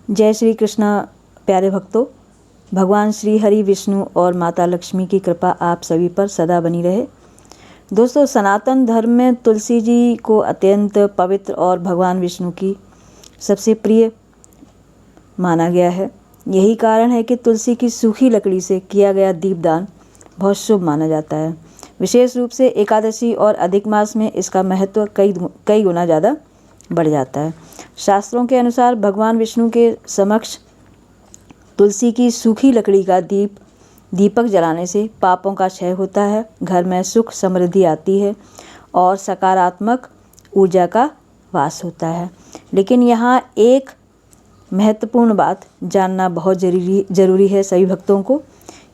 जय श्री कृष्णा प्यारे भक्तों। भगवान श्री हरि विष्णु और माता लक्ष्मी की कृपा आप सभी पर सदा बनी रहे। दोस्तों, सनातन धर्म में तुलसी जी को अत्यंत पवित्र और भगवान विष्णु की सबसे प्रिय माना गया है। यही कारण है कि तुलसी की सूखी लकड़ी से किया गया दीपदान बहुत शुभ माना जाता है। विशेष रूप से एकादशी और अधिक मास में इसका महत्व कई गुना ज़्यादा बढ़ जाता है। शास्त्रों के अनुसार भगवान विष्णु के समक्ष तुलसी की सूखी लकड़ी का दीपक जलाने से पापों का क्षय होता है, घर में सुख समृद्धि आती है और सकारात्मक ऊर्जा का वास होता है। लेकिन यहाँ एक महत्वपूर्ण बात जानना बहुत ज़रूरी है सभी भक्तों को।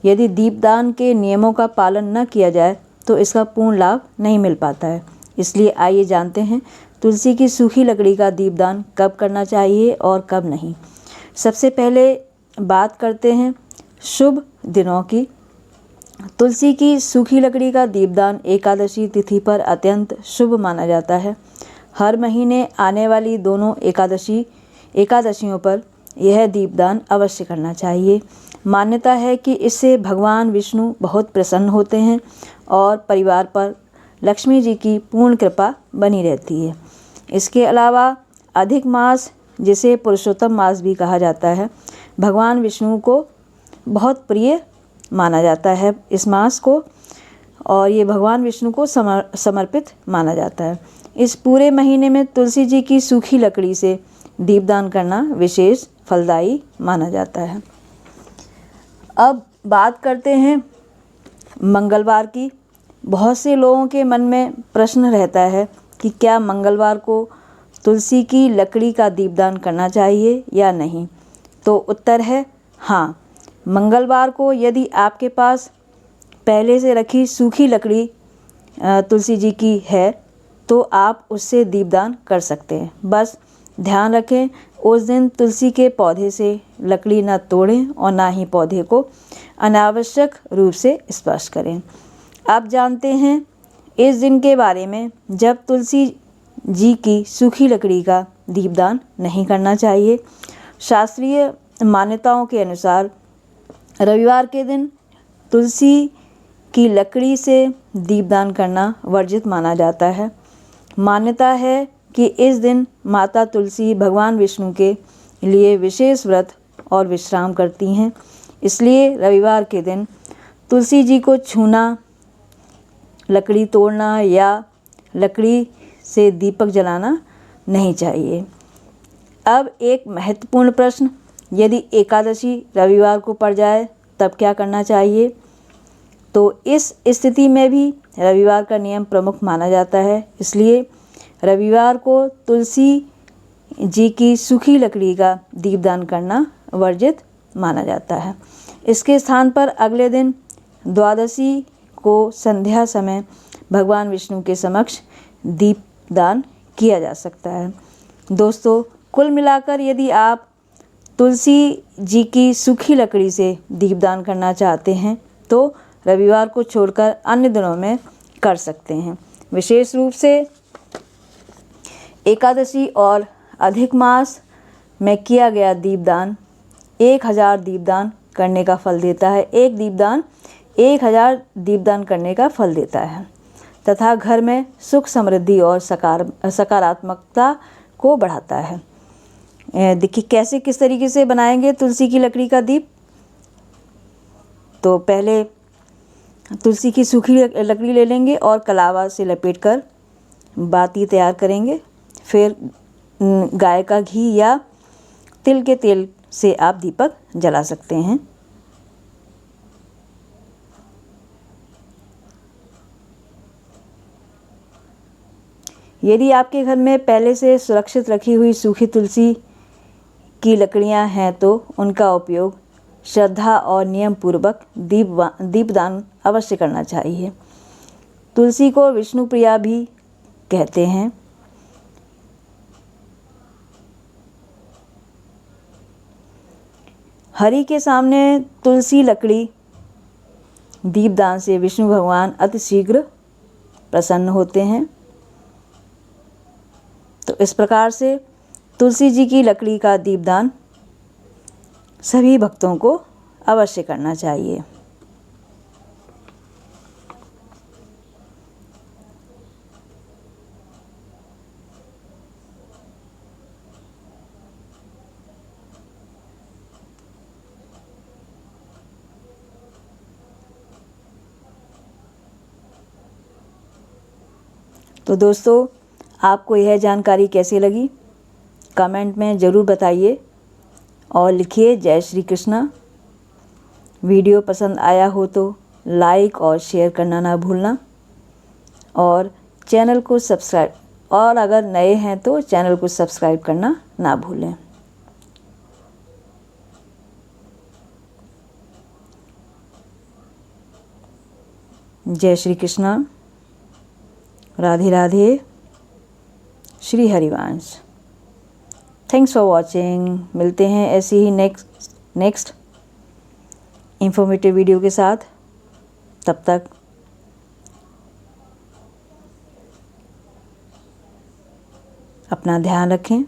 यदि दीपदान के नियमों का पालन न किया जाए तो इसका पूर्ण लाभ नहीं मिल पाता है। इसलिए आइए जानते हैं तुलसी की सूखी लकड़ी का दीपदान कब करना चाहिए और कब नहीं। सबसे पहले बात करते हैं शुभ दिनों की। तुलसी की सूखी लकड़ी का दीपदान एकादशी तिथि पर अत्यंत शुभ माना जाता है। हर महीने आने वाली दोनों एकादशियों पर यह दीपदान अवश्य करना चाहिए। मान्यता है कि इससे भगवान विष्णु बहुत प्रसन्न होते हैं और परिवार पर लक्ष्मी जी की पूर्ण कृपा बनी रहती है। इसके अलावा अधिक मास, जिसे पुरुषोत्तम मास भी कहा जाता है, भगवान विष्णु को बहुत प्रिय माना जाता है इस मास को, और ये भगवान विष्णु को समर्पित माना जाता है। इस पूरे महीने में तुलसी जी की सूखी लकड़ी से दीपदान करना विशेष फलदायी माना जाता है। अब बात करते हैं मंगलवार की। बहुत से लोगों के मन में प्रश्न रहता है कि क्या मंगलवार को तुलसी की लकड़ी का दीपदान करना चाहिए या नहीं। तो उत्तर है हाँ। मंगलवार को यदि आपके पास पहले से रखी सूखी लकड़ी तुलसी जी की है तो आप उससे दीपदान कर सकते हैं। बस ध्यान रखें, उस दिन तुलसी के पौधे से लकड़ी न तोड़ें और ना ही पौधे को अनावश्यक रूप से स्पर्श करें। आप जानते हैं इस दिन के बारे में जब तुलसी जी की सूखी लकड़ी का दीपदान नहीं करना चाहिए। शास्त्रीय मान्यताओं के अनुसार रविवार के दिन तुलसी की लकड़ी से दीपदान करना वर्जित माना जाता है। मान्यता है कि इस दिन माता तुलसी भगवान विष्णु के लिए विशेष व्रत और विश्राम करती हैं। इसलिए रविवार के दिन तुलसी जी को छूना, लकड़ी तोड़ना या लकड़ी से दीपक जलाना नहीं चाहिए। अब एक महत्वपूर्ण प्रश्न, यदि एकादशी रविवार को पड़ जाए तब क्या करना चाहिए। तो इस स्थिति में भी रविवार का नियम प्रमुख माना जाता है। इसलिए रविवार को तुलसी जी की सूखी लकड़ी का दीपदान करना वर्जित माना जाता है। इसके स्थान पर अगले दिन द्वादशी को संध्या समय भगवान विष्णु के समक्ष दीपदान किया जा सकता है। दोस्तों, कुल मिलाकर यदि आप तुलसी जी की सूखी लकड़ी से दीपदान करना चाहते हैं तो रविवार को छोड़कर अन्य दिनों में कर सकते हैं। विशेष रूप से एकादशी और अधिक मास में किया गया दीपदान 1000 दीपदान करने का फल देता है। एक दीपदान 1000 दीपदान करने का फल देता है तथा घर में सुख समृद्धि और सकारात्मकता को बढ़ाता है। देखिए कैसे किस तरीके से बनाएंगे तुलसी की लकड़ी का दीप। तो पहले तुलसी की सूखी लकड़ी ले लेंगे और कलावा से लपेटकर बाती तैयार करेंगे। फिर गाय का घी या तिल के तेल से आप दीपक जला सकते हैं। यदि आपके घर में पहले से सुरक्षित रखी हुई सूखी तुलसी की लकड़ियां हैं तो उनका उपयोग श्रद्धा और नियम पूर्वक दीपदान अवश्य करना चाहिए। तुलसी को विष्णु प्रिया भी कहते हैं। हरि के सामने तुलसी लकड़ी दीपदान से विष्णु भगवान अति शीघ्र प्रसन्न होते हैं। तो इस प्रकार से तुलसी जी की लकड़ी का दीपदान सभी भक्तों को अवश्य करना चाहिए। तो दोस्तों, आपको यह जानकारी कैसी लगी कमेंट में ज़रूर बताइए और लिखिए जय श्री कृष्णा। वीडियो पसंद आया हो तो लाइक और शेयर करना ना भूलना और चैनल को सब्सक्राइब, और अगर नए हैं तो चैनल को सब्सक्राइब करना ना भूलें। जय Shri Krishna, Radhe Radhe, Shri Harivansh. Thanks for watching. मिलते हैं ऐसी ही नेक्स्ट इंफॉर्मेटिव वीडियो के साथ। तब तक अपना ध्यान रखें।